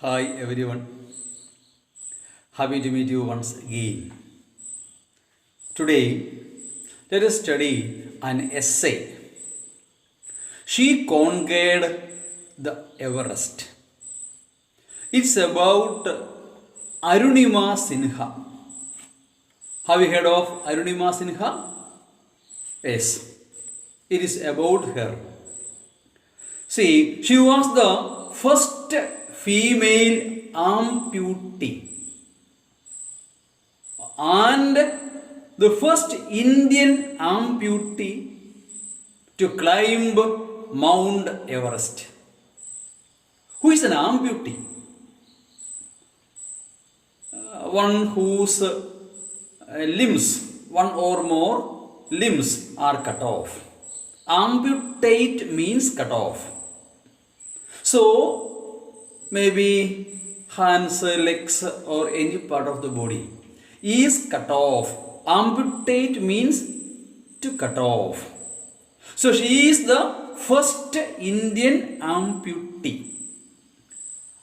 Hi everyone, happy to meet you once again. Today, let us study an essay. She conquered the Everest. It's about Arunima Sinha. Have you heard of Arunima Sinha? Yes, it is about her. See, she was the first female amputee and the first Indian amputee to climb Mount Everest. Who is an amputee? One whose limbs, one or more limbs are cut off. Amputate means cut off. So, maybe hands, legs or any part of the body is cut off. Amputate means to cut off. So she is the first Indian amputee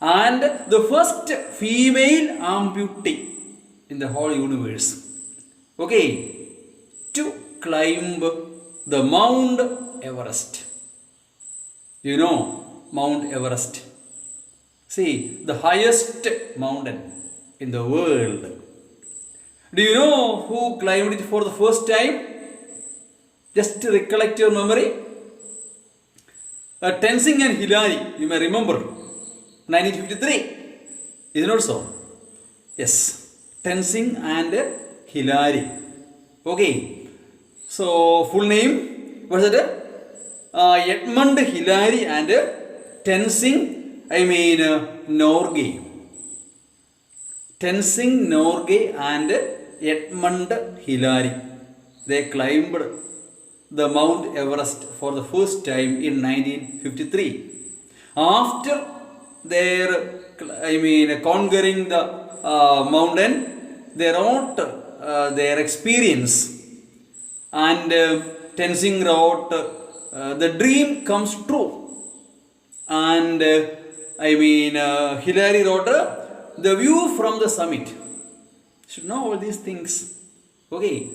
and the first female amputee in the whole universe. Okay, to climb the Mount Everest. You know Mount Everest. See, the highest mountain in the world. Do you know who climbed it for the first time? Just to recollect your memory. Tenzing and Hillary, you may remember. 1953. Is it not so? Yes. Tenzing and Hillary. Okay. So, full name, what is it? Edmund Hillary and Tenzing Norgay. Tenzing Norgay and Edmund Hillary. They climbed the Mount Everest for the first time in 1953. After their, conquering the mountain, they wrote their experience. And Tenzing wrote, the dream comes true. And Hillary wrote the view from the summit. You should know all these things. Okay,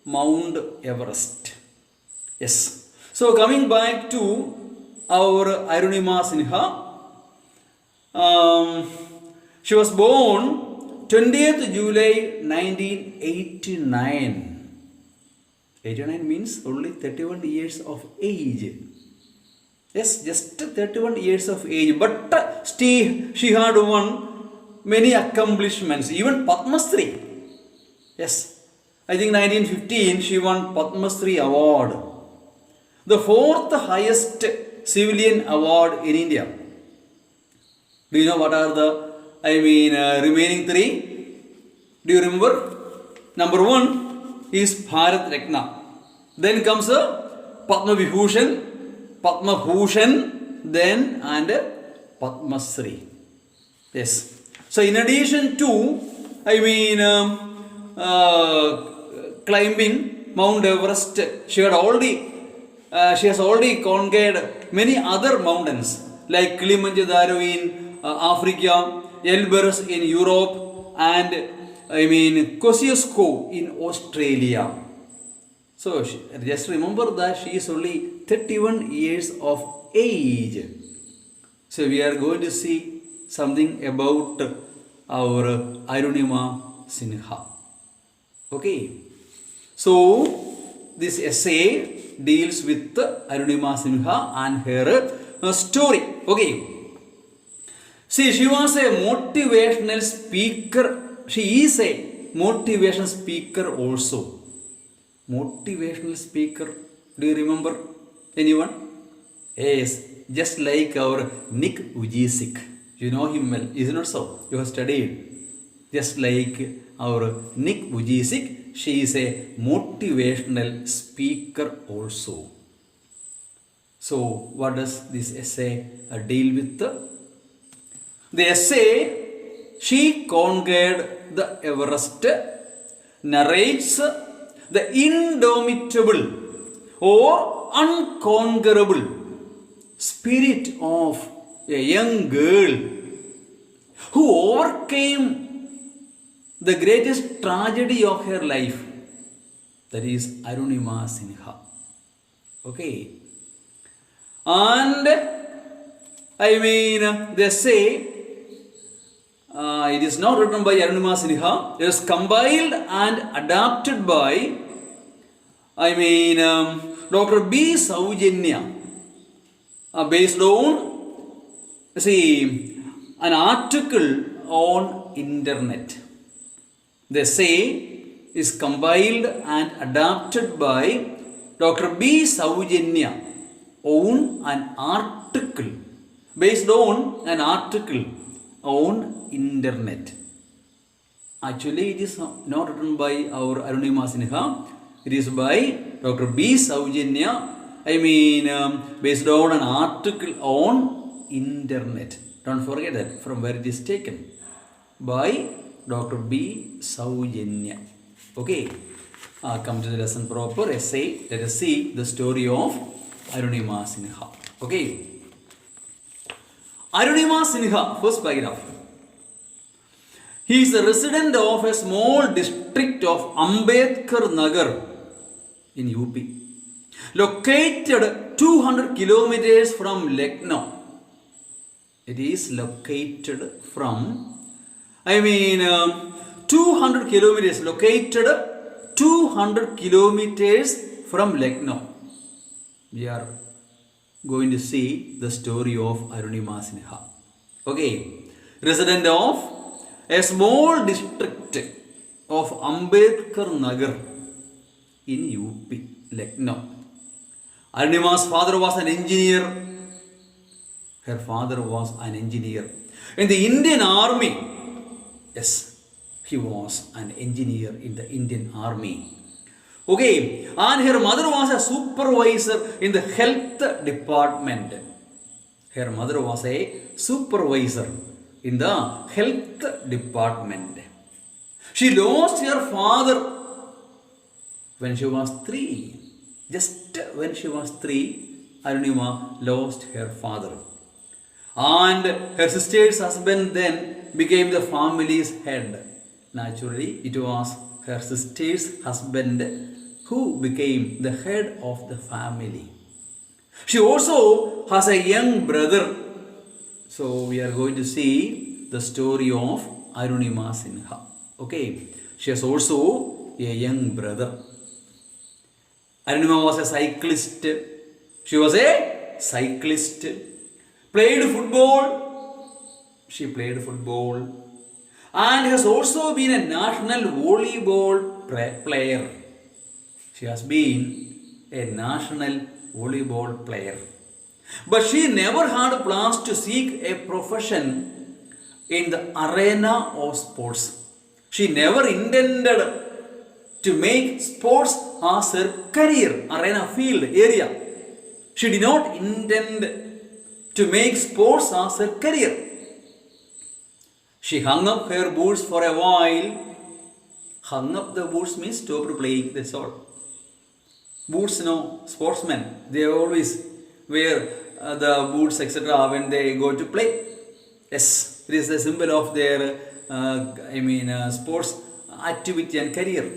Mount Everest. Yes. So coming back to our Arunima Sinha, she was born 20th July 1989. 89 means only 31 years of age. Yes, just 31 years of age. But still, she had won many accomplishments, even Padma Shri. Yes, I think 1915 she won Padma Shri award. The fourth highest civilian award in India. Do you know what are the, remaining three? Do you remember? Number one is Bharat Ratna. Then comes Padma Vibhushan, Padma Bhushan, then and Padma Shri. Yes. So in addition to, climbing Mount Everest, she has already conquered many other mountains like Kilimanjaro in Africa, Elbrus in Europe, and Kosciuszko in Australia. So just remember that she is only 31 years of age. So we are going to see something about our Arunima Sinha. Okay. So this essay deals with Arunima Sinha and her story. Okay. See, she was a motivational speaker. She is a motivational speaker also. Motivational speaker. Do you remember anyone? Yes, just like our Nick Vujicic. You know him well, is it not so? You have studied. Just like our Nick Vujicic, she is a motivational speaker also. So, what does this essay deal with? The essay, She Conquered the Everest, narrates the indomitable or unconquerable spirit of a young girl who overcame the greatest tragedy of her life. That is Arunima Sinha. Okay. And they say it is not written by Arunima Sinha. It is compiled and adapted by Dr. B. Sowjanya, based on an article on internet. They say is compiled and adapted by Dr. B. Sowjanya on an article, based on an article on internet. Actually, it is not written by our Arunima Sinha. It is by Dr. B. Sowjanya. Based on an article on internet. Don't forget that from where it is taken. By Dr. B. Sowjanya. Okay. Come to the lesson proper. Essay. Let us see the story of Arunima Sinha. Okay. Arunima Sinha, first paragraph. He is a resident of a small district of Ambedkar Nagar in UP, located 200 kilometers from Lucknow. It is located from, 200 kilometers, located 200 kilometers from Lucknow. We are going to see the story of Arunima Sinha. Okay, resident of a small district of Ambedkar Nagar in UP, Lucknow. Arunima's father was an engineer. Her father was an engineer in the Indian Army. Yes, he was an engineer in the Indian Army. Okay, and her mother was a supervisor in the health department. Her mother was a supervisor in the health department. She lost her father when she was 3. Just when she was 3, Arunima lost her father. And her sister's husband then became the family's head. Naturally, it was her sister's husband who became the head of the family. She also has a young brother. So we are going to see the story of Arunima Sinha. Okay, she has also a young brother. Arunima was a cyclist. She was a cyclist. Played football. She played football. And has also been a national volleyball player. She has been a national volleyball player. But she never had plans to seek a profession in the arena of sports. She never intended to make sports as her career, arena, field, area. She did not intend to make sports as her career. She hung up her boots for a while. Hung up the boots means stopped playing, that's all. Boots, sportsmen, they always wear the boots, etc. when they go to play. Yes, it is the symbol of their, sports activity and career.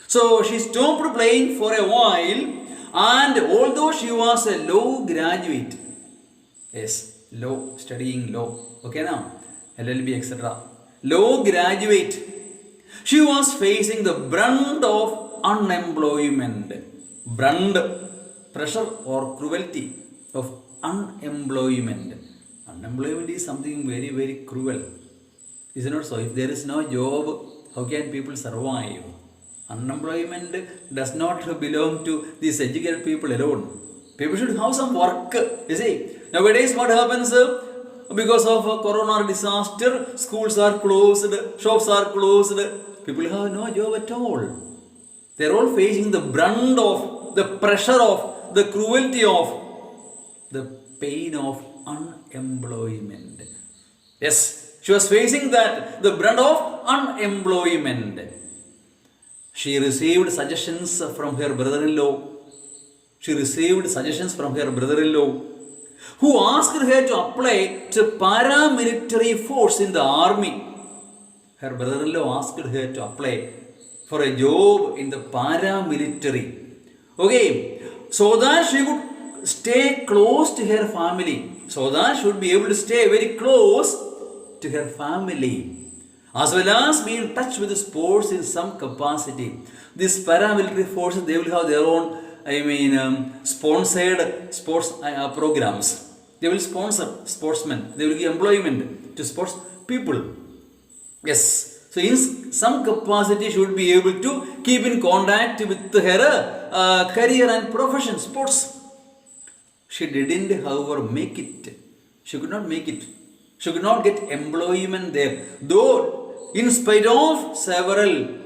So she stopped playing for a while, and although she was a law graduate, yes, law, studying law, okay now, LLB, etc. Law graduate, she was facing the brunt of unemployment. Brunt, pressure or cruelty of unemployment. Unemployment is something very, very cruel. Is it not so? If there is no job, how can people survive? Unemployment does not belong to these educated people alone. People should have some work. You see, nowadays what happens because of a corona disaster, schools are closed, shops are closed, people have no job at all. They are all facing the brunt of, the pressure of, the cruelty of, the pain of unemployment. Yes, she was facing that, the brunt of unemployment. She received suggestions from her brother-in-law. She received suggestions from her brother-in-law. who asked her to apply to paramilitary force in the army. Her brother-in-law asked her to apply for a job in the paramilitary. Okay, so that she would stay close to her family. So that she would be able to stay very close to her family. As well as be in touch with the sports in some capacity. These paramilitary forces, they will have their own, sponsored sports programs. They will sponsor sportsmen. They will give employment to sports people. Yes. So in some capacity, she would be able to keep in contact with her career and profession, sports. She didn't, however, make it. She could not make it. She could not get employment there. Though, in spite of several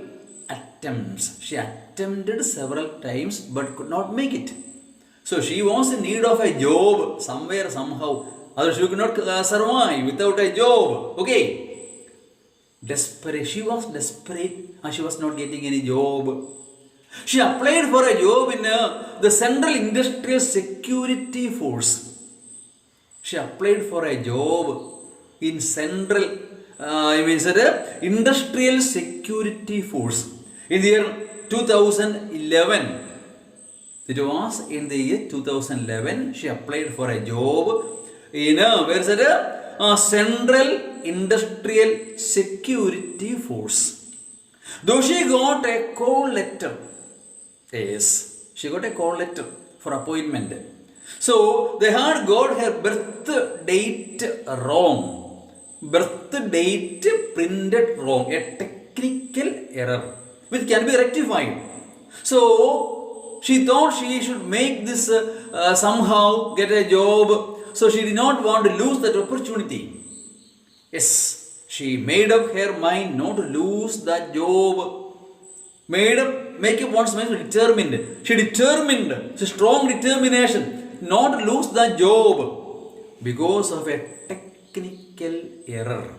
attempts, she attempted several times but could not make it. So she was in need of a job somewhere, somehow. Otherwise, she could not survive without a job. Okay. Desperate. She was desperate and she was not getting any job. She applied for a job in the Central Industrial Security Force. She applied for a job in Central Industrial Security Force in the year 2011. It was in the year 2011 she applied for a job in Central Industrial Security Force. Though she got a call letter. Yes, she got a call letter for appointment. So they had got her birth date wrong. Birth date printed wrong. A technical error which can be rectified. So she thought she should make this somehow get a job. So she did not want to lose that opportunity. Yes, she made up her mind not to lose that job. Make up one's mind determined. She determined, it's a strong determination not to lose that job because of a technical error.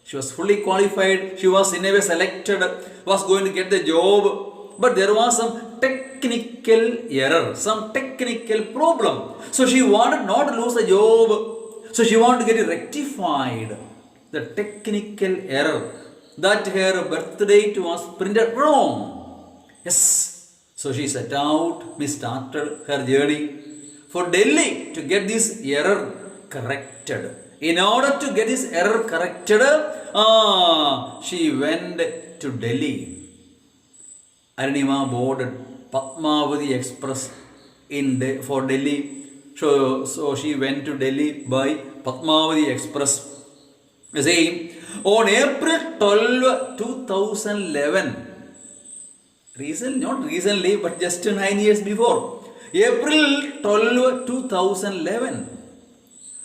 She was fully qualified, she was in a way selected, was going to get the job, but there was some technical error, some technical problem. So she wanted not to lose the job, so she wanted to get it rectified. The technical error that her birth date was printed wrong. Yes, so she set out, started her journey for Delhi to get this error corrected. In order to get this error corrected, she went to Delhi. Arunima boarded Padmavati Express for Delhi. So she went to Delhi by Padmavati Express. You see, on April 12, 2011, not recently, but just 9 years before, April 12, 2011,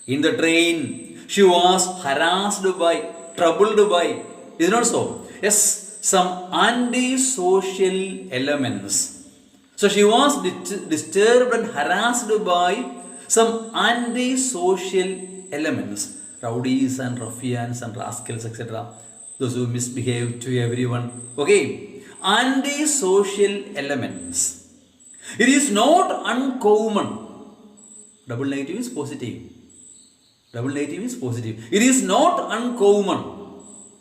in the train, she was harassed by, troubled by, is it not so? Yes, some anti-social elements. So she was disturbed and harassed by some anti-social elements. Rowdies and ruffians and rascals, etc. Those who misbehave to everyone. Okay. Anti-social elements. It is not uncommon. Double negative is positive. Double negative is positive. It is not uncommon.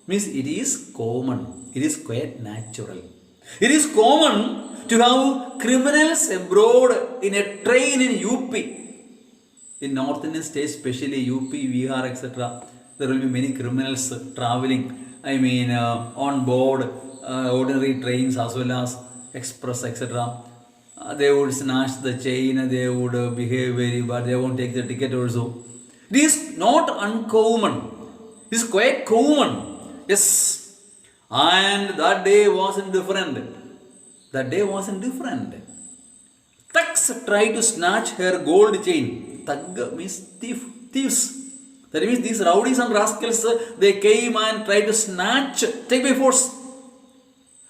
Means it is common. It is quite natural. It is common to have criminals abroad in a train in UP. In North Indian states, especially UP, Bihar, etc., there will be many criminals traveling. On board ordinary trains as well as express, etc. They would snatch the chain, they would behave very bad, they won't take the ticket also. It is not uncommon. It is quite common. Yes. And that day wasn't different. That day wasn't different. Thugs tried to snatch her gold chain. Thug means thieves. That means these rowdies and rascals, they came and tried to snatch, take by force,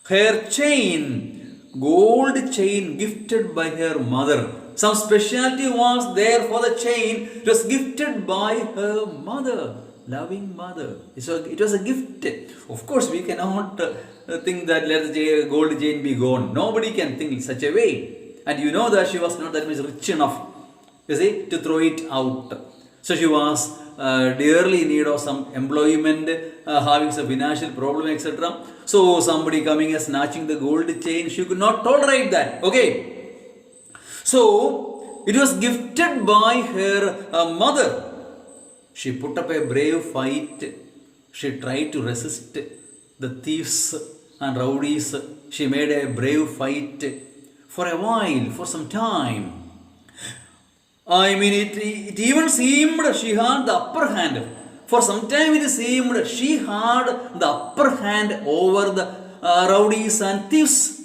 her chain, gold chain gifted by her mother. Some specialty was there for the chain. It was gifted by her mother, loving mother. It was a gift. Of course, we cannot think that let the gold chain be gone. Nobody can think in such a way. And you know that she was not that much rich enough, you see, to throw it out. So she was dearly in need of some employment, having some financial problem, etc. So somebody coming and snatching the gold chain, she could not tolerate that. Okay. So it was gifted by her mother. She put up a brave fight. She tried to resist the thieves and rowdies. She made a brave fight for a while, for some time. I mean, it even seemed she had the upper hand. For some time, it seemed she had the upper hand over the rowdies and thieves.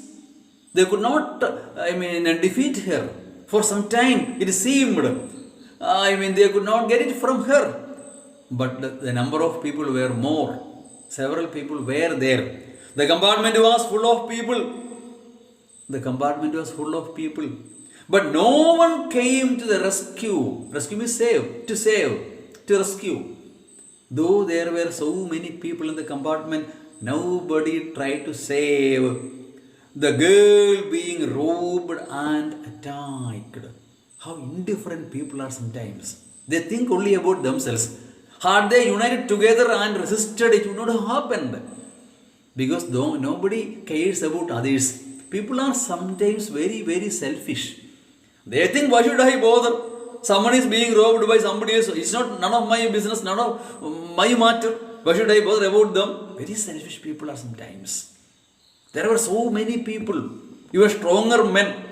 They could not, defeat her. For some time, it seemed, they could not get it from her. But the number of people were more. Several people were there. The compartment was full of people. The compartment was full of people. But no one came to the rescue. Rescue means save, to rescue. Though there were so many people in the compartment, nobody tried to save the girl being robed and attacked. How indifferent people are sometimes. They think only about themselves. Had they united together and resisted, it would not have happened. Because though nobody cares about others, people are sometimes very, very selfish. They think, why should I bother? Someone is being robbed by somebody else. It's not none of my business, none of my matter. Why should I bother about them? Very selfish people are sometimes. There were so many people. Even stronger men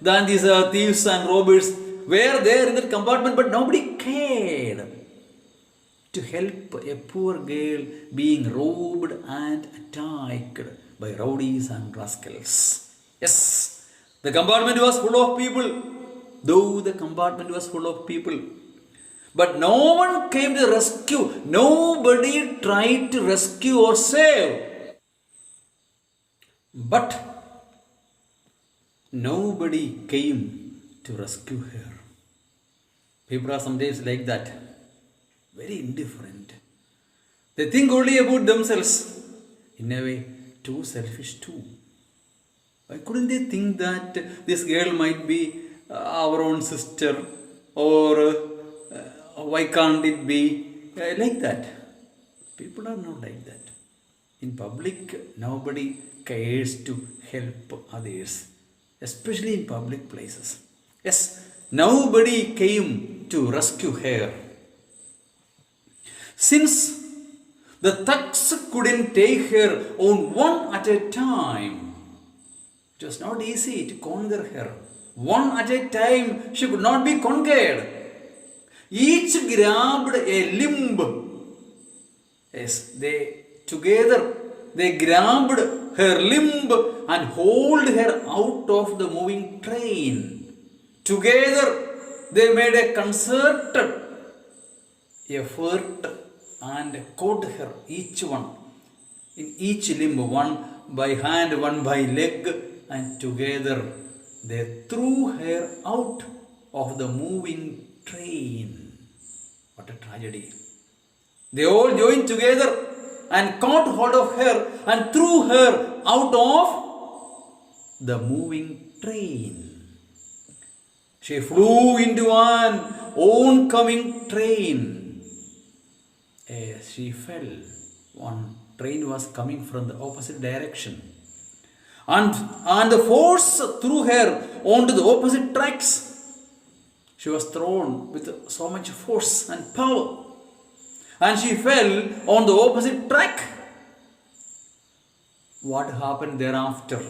than these thieves and robbers were there in that compartment, but nobody cared to help a poor girl being robbed and attacked by rowdies and rascals. Yes, the compartment was full of people. Though the compartment was full of people, but no one came to rescue. Nobody tried to rescue or save. But nobody came to rescue her. People are sometimes like that. Very indifferent. They think only about themselves. In a way, too selfish too. Why couldn't they think that this girl might be our own sister, or why can't it be like that? People are not like that. In public, nobody cares to help others, especially in public places. Yes, nobody came to rescue her. Since the thugs couldn't take her on one at a time, it was not easy to conquer her. One at a time, she could not be conquered. Each grabbed a limb. Yes, they grabbed her limb and hauled her out of the moving train. Together, they made a concerted effort and caught her, each one, in each limb, one by hand, one by leg, and together they threw her out of the moving train. What a tragedy. They all joined together and caught hold of her and threw her out of the moving train. She flew into an oncoming train. As she fell, one train was coming from the opposite direction. And the force threw her onto the opposite tracks. She was thrown with so much force and power. And she fell on the opposite track. What happened thereafter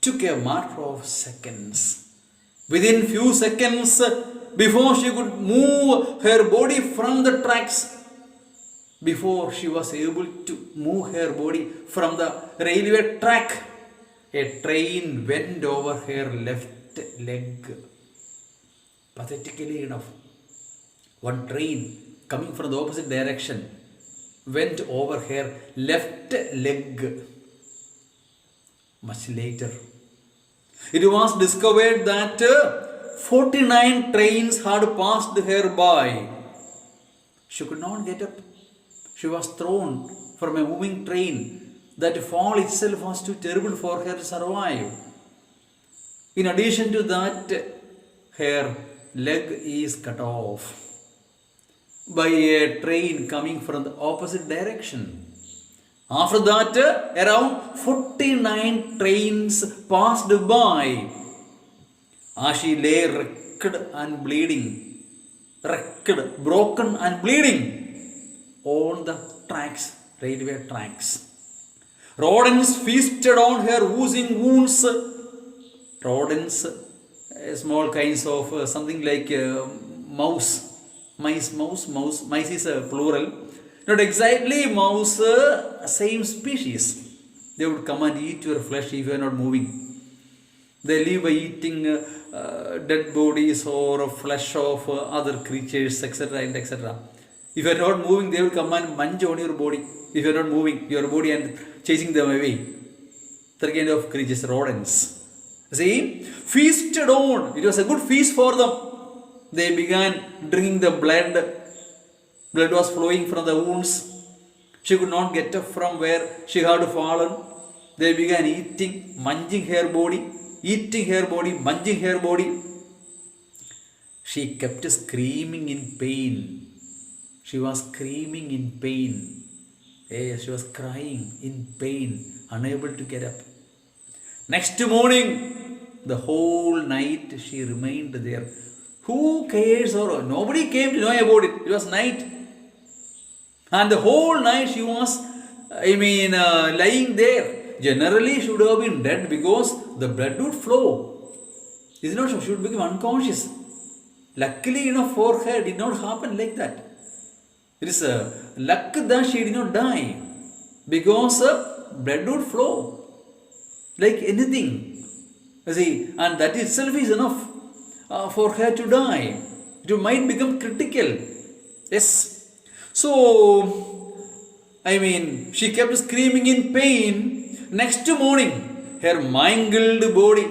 took a matter of seconds. Within few seconds, before she could move her body from the tracks, before she was able to move her body from the railway track, a train went over her left leg. Pathetically enough, one train coming from the opposite direction went over her left leg. Much later, it was discovered that 49 trains had passed her by. She could not get up. She was thrown from a moving train. That fall itself was too terrible for her to survive. In addition to that, her leg is cut off. by a train coming from the opposite direction. After that, around 49 trains passed by as she lay wrecked and bleeding, wrecked, broken and bleeding on the tracks, railway tracks. Rodents feasted on her oozing wounds. Rodents, small kinds of something like mouse. Mice is a plural. Not exactly mouse, same species. They would come and eat your flesh if you are not moving. They live by eating dead bodies or flesh of other creatures, etc. and etc. If you are not moving, they will come and munch on your body. If you are not moving your body and chasing them away. That kind of creatures, rodents. See, feasted on. It was a good feast for them. They began drinking the blood. Blood was flowing from the wounds. She could not get up from where she had fallen. They began eating, munching her body, munching her body. She kept screaming in pain. She was screaming in pain. Yes, she was crying in pain, unable to get up. Next morning, the whole night she remained there. Who cares? Or nobody came to know about it. It was night. And the whole night she was, lying there. Generally, she would have been dead because the blood would flow. Is not so? She would become unconscious. Luckily, for her, it did not happen like that. It is luck that she did not die because blood would flow like anything. You see, and that itself is enough for her to die. It might become critical. Yes. So, she kept screaming in pain. Next morning, her mangled body,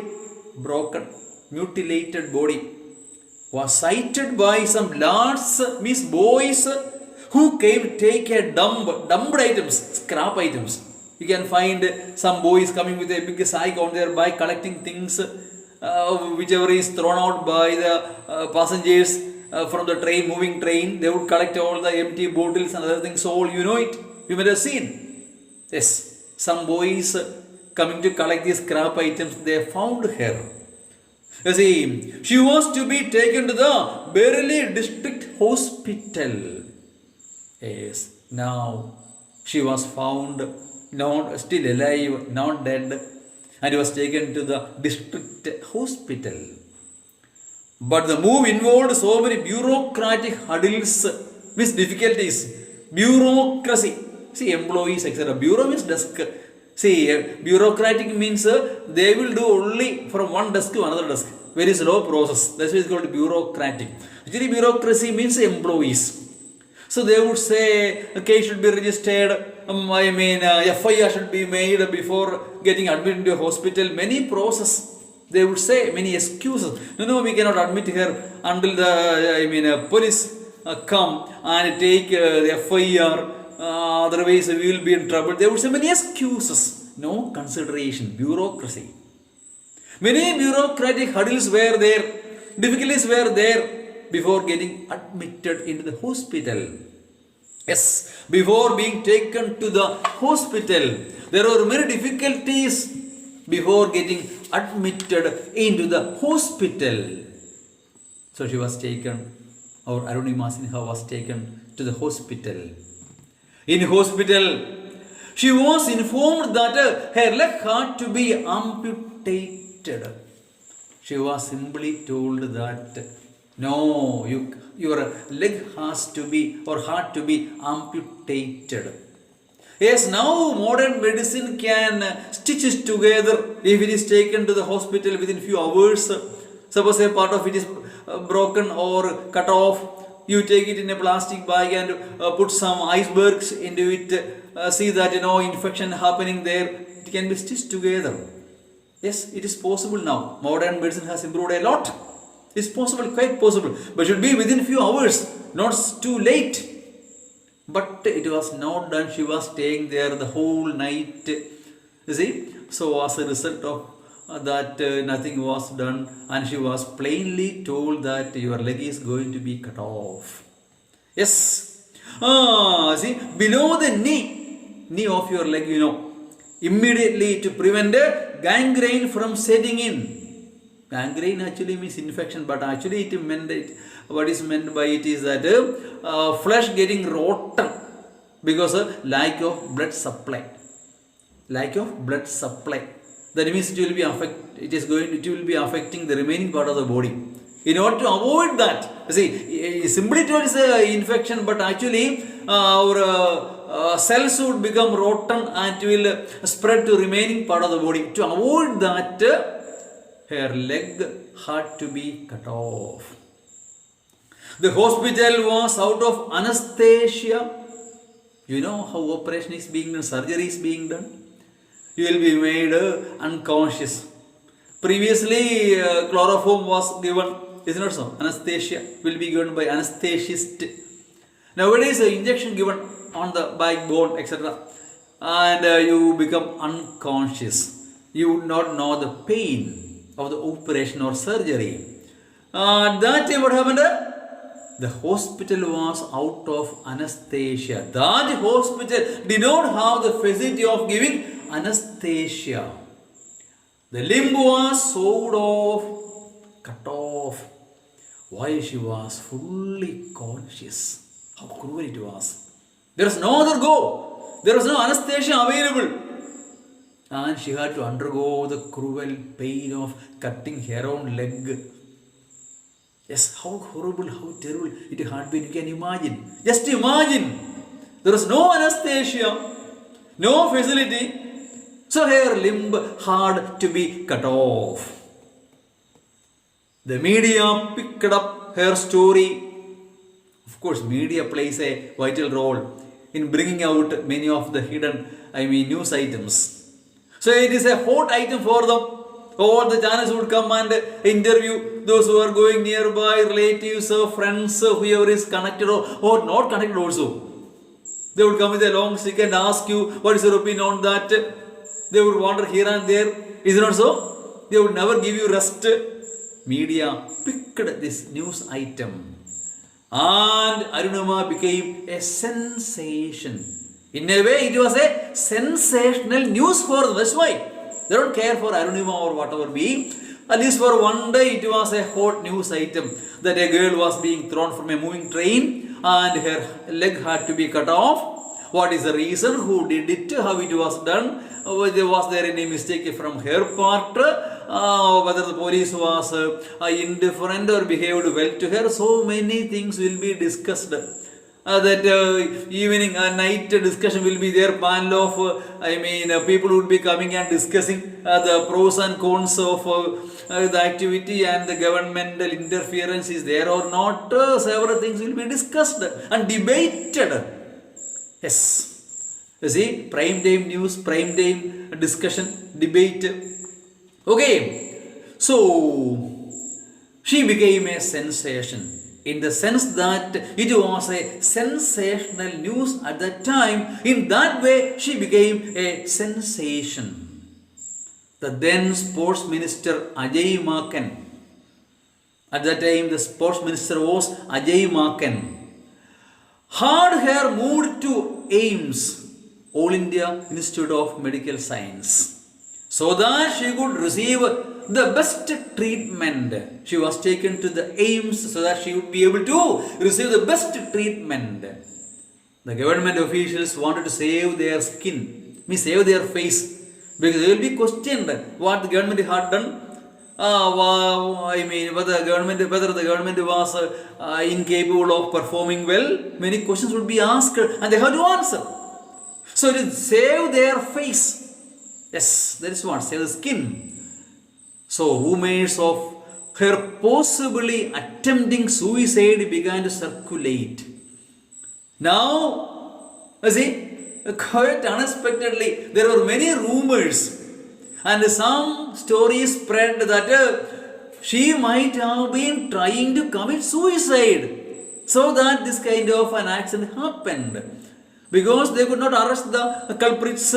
broken, mutilated body, was sighted by some lads, boys, who came to take a dumped items, scrap items. You can find some boys coming with a big sack on their bike collecting things, whichever is thrown out by the passengers from the train, moving train. They would collect all the empty bottles and other things. All you know it. You may have seen. Yes, some boys coming to collect these scrap items. They found her. You see, she was to be taken to the Berkeley District Hospital. Yes, now she was found still alive, not dead, and was taken to the district hospital. But the move involved so many bureaucratic hurdles, difficulties, bureaucracy. See, employees, etc. Bureau means desk. See, bureaucratic means they will do only from one desk to another desk. Very slow process. That's why it's called bureaucratic. Actually, bureaucracy means employees. So they would say a case should be registered, FIR should be made before getting admitted into a hospital. Many process. They would say many excuses. No, we cannot admit her until the police come and take the FIR. Otherwise we will be in trouble. They would say many excuses. No consideration. Bureaucracy. Many bureaucratic hurdles were there. Difficulties were there before getting admitted into the hospital. Yes, before being taken to the hospital, there were many difficulties before getting admitted into the hospital. So she was taken, or Arunima Sinha was taken to the hospital. In hospital, she was informed that her leg had to be amputated. She was simply told that no, your leg had to be amputated. Yes, now modern medicine can stitch it together if it is taken to the hospital within few hours. Suppose a part of it is broken or cut off, you take it in a plastic bag and put some icebergs into it. See that infection happening there. It can be stitched together. Yes, it is possible now. Modern medicine has improved a lot. It's possible, quite possible. But should be within few hours, not too late. But it was not done. She was staying there the whole night. You see? So as a result of that, nothing was done. And she was plainly told that your leg is going to be cut off. Yes. See, below the knee of your leg, immediately to prevent gangrene from setting in. Gangrene actually means infection, but actually what is meant by it is that flesh getting rotten because of lack of blood supply. Lack of blood supply. That means it will be affecting the remaining part of the body. In order to avoid that, see, simply it is infection, but actually our cells would become rotten and it will spread to remaining part of the body. To avoid that, her leg had to be cut off. The hospital was out of anesthesia. You know how operation is being done, surgery is being done. You will be made unconscious. Previously, chloroform was given, is it not so? Anesthesia will be given by anesthetist. Nowadays, injection given on the backbone, etc. And you become unconscious. You would not know the pain of the operation or surgery. That time what happened? The hospital was out of anesthesia. That hospital did not have the facility of giving anesthesia. The limb was sewed off, cut off, while she was fully conscious. How cruel it was. There was no other go. There was no anesthesia available. And she had to undergo the cruel pain of cutting her own leg. Yes, how horrible, how terrible it had been. You can imagine. Just imagine. There was no anesthesia, no facility. So her limb had to be cut off. The media picked up her story. Of course, media plays a vital role in bringing out many of the hidden, news items. So it is a hot item for them. All the channels would come and interview those who are going nearby, relatives, friends, whoever is connected or not connected also. They would come with a long stick and ask you, what is your opinion on that? They would wander here and there. Is it not so? They would never give you rest. Media picked this news item. And Arunima became a sensation. In a way, it was a sensational news for them. That's why they don't care for Arunima or whatever be. At least for one day, it was a hot news item that a girl was being thrown from a moving train and her leg had to be cut off. What is the reason? Who did it? How it was done? Was there any mistake from her part? Whether the police was indifferent or behaved well to her? So many things will be discussed. That evening night discussion will be there. Panel of people would be coming and discussing the pros and cons of the activity and the governmental interference is there or not. Several things will be discussed and debated. Yes. You see, prime time news, prime time discussion, debate. Okay. So she became a sensation. In the sense that it was a sensational news at that time. In that way, she became a sensation. The then sports minister Ajay Maken. At that time, the sports minister was Ajay Maken. Had her moved to AIMS, All India Institute of Medical Science, so that she could receive the best treatment. She was taken to the AIMS so that she would be able to receive the best treatment. The government officials wanted to save their skin, save their face, because they will be questioned what the government had done. Whether the government was incapable of performing well. Many questions would be asked and they had to answer. So it is save their face. Yes, that is what, save the skin. So rumors of her possibly attempting suicide began to circulate. Now, quite unexpectedly, there were many rumors and some stories spread that she might have been trying to commit suicide, so that this kind of an accident happened. Because they could not arrest the culprits.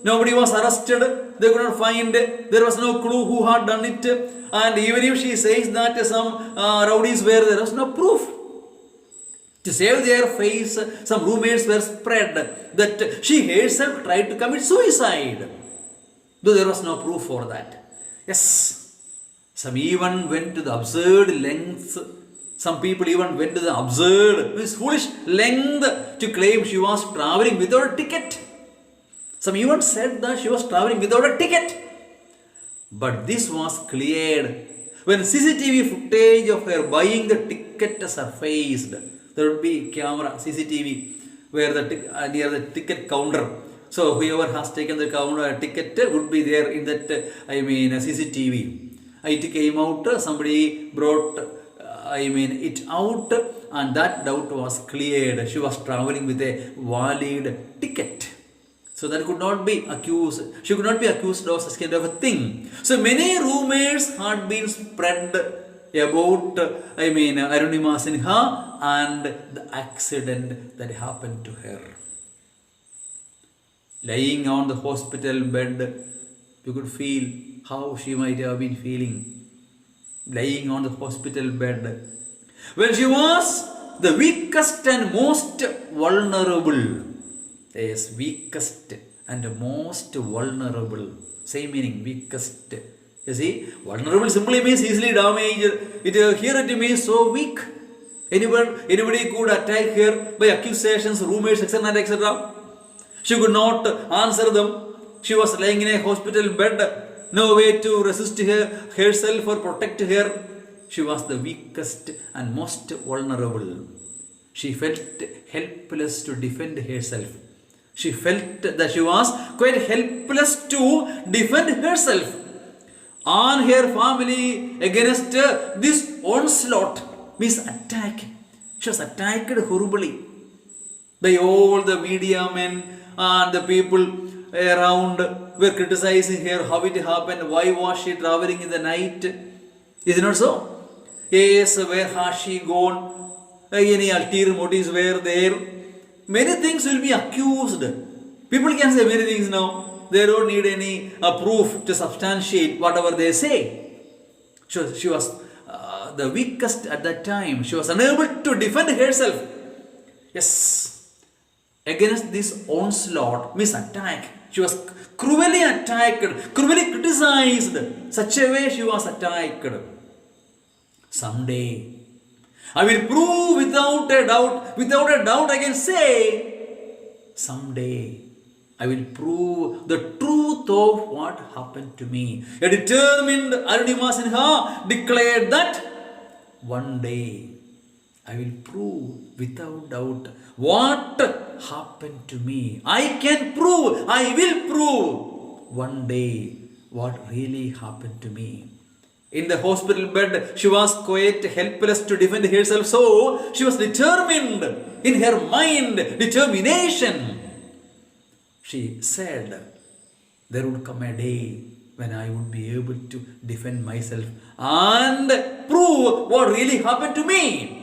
Nobody was arrested. They could not find. There was no clue who had done it. And even if she says that some rowdies were there, was no proof. To save their face, some rumors were spread that she herself tried to commit suicide, though there was no proof for that. Yes, some even went to the absurd lengths. Some people even went to the absurd, this foolish length to claim she was traveling without a ticket. Some even said that she was traveling without a ticket. But this was cleared when CCTV footage of her buying the ticket surfaced. There would be camera, CCTV, where near the ticket counter. So whoever has taken the ticket would be there in that, CCTV. It came out, somebody brought, it out, and that doubt was cleared. She was traveling with a valid ticket. So that could not be accused. She could not be accused of such kind of a thing. So many rumors had been spread about, Arunima Sinha and the accident that happened to her. Lying on the hospital bed, you could feel how she might have been feeling. Lying on the hospital bed, when she was the weakest and most vulnerable. Yes, weakest and most vulnerable. Same meaning, weakest. You see, vulnerable simply means easily damaged. Here it means so weak. Anybody could attack her by accusations, rumors, etc., etc. She could not answer them. She was lying in a hospital bed. No way to resist herself or protect her. She was the weakest and most vulnerable. She felt helpless to defend herself. She felt that she was quite helpless to defend herself and her family against this onslaught, means attack. She was attacked horribly by all the media men and the people around were criticizing her, how it happened, why was she traveling in the night. Is it not so? Yes, where has she gone? Any ulterior motives were there. Many things will be accused. People can say many things now. They don't need any proof to substantiate whatever they say. She was the weakest at that time. She was unable to defend herself. Yes. Against this onslaught, means attack. She was cruelly attacked, cruelly criticized. Such a way she was attacked. Someday, I will prove without a doubt I can say, someday I will prove the truth of what happened to me. A determined Arunima Sinha declared that one day I will prove without doubt what happened to me. I will prove one day what really happened to me. In the hospital bed, she was quite helpless to defend herself. So, she was determined in her mind, determination. She said, there would come a day when I would be able to defend myself and prove what really happened to me.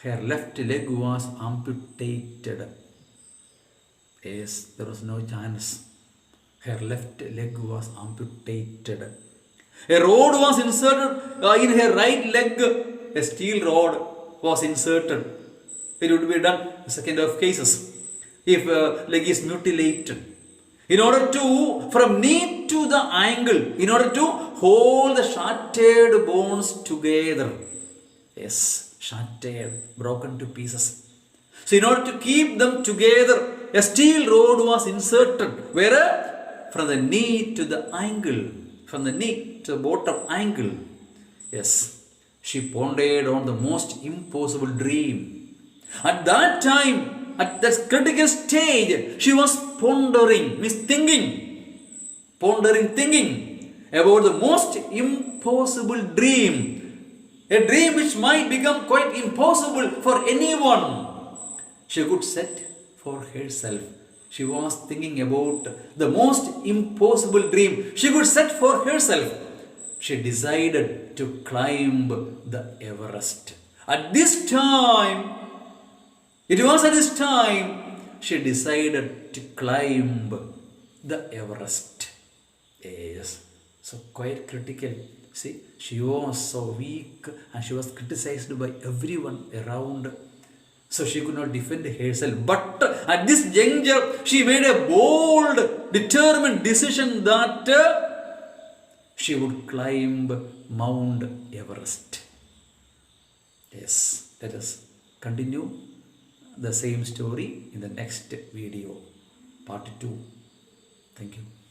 Her left leg was amputated. Yes, there was no chance. Her left leg was amputated. A rod was inserted in her right leg. A steel rod was inserted. It would be done in second of cases if leg is mutilated. In order to, from knee to the ankle, in order to hold the shattered bones together. Yes, shattered, broken to pieces. So in order to keep them together, a steel rod was inserted. Where? From the knee to the ankle. From the knee to the bottom ankle. Yes, she pondered on the most impossible dream. At that time, at that critical stage, she was pondering, means thinking about the most impossible dream. A dream which might become quite impossible for anyone. She could set for herself. She was thinking about the most impossible dream she could set for herself. She decided to climb the Everest. At this time, she decided to climb the Everest. Yes, so quite critical. See, she was so weak and she was criticized by everyone around. So she could not defend herself. But at this juncture, she made a bold, determined decision that she would climb Mount Everest. Yes, let us continue the same story in the next video, part 2. Thank you.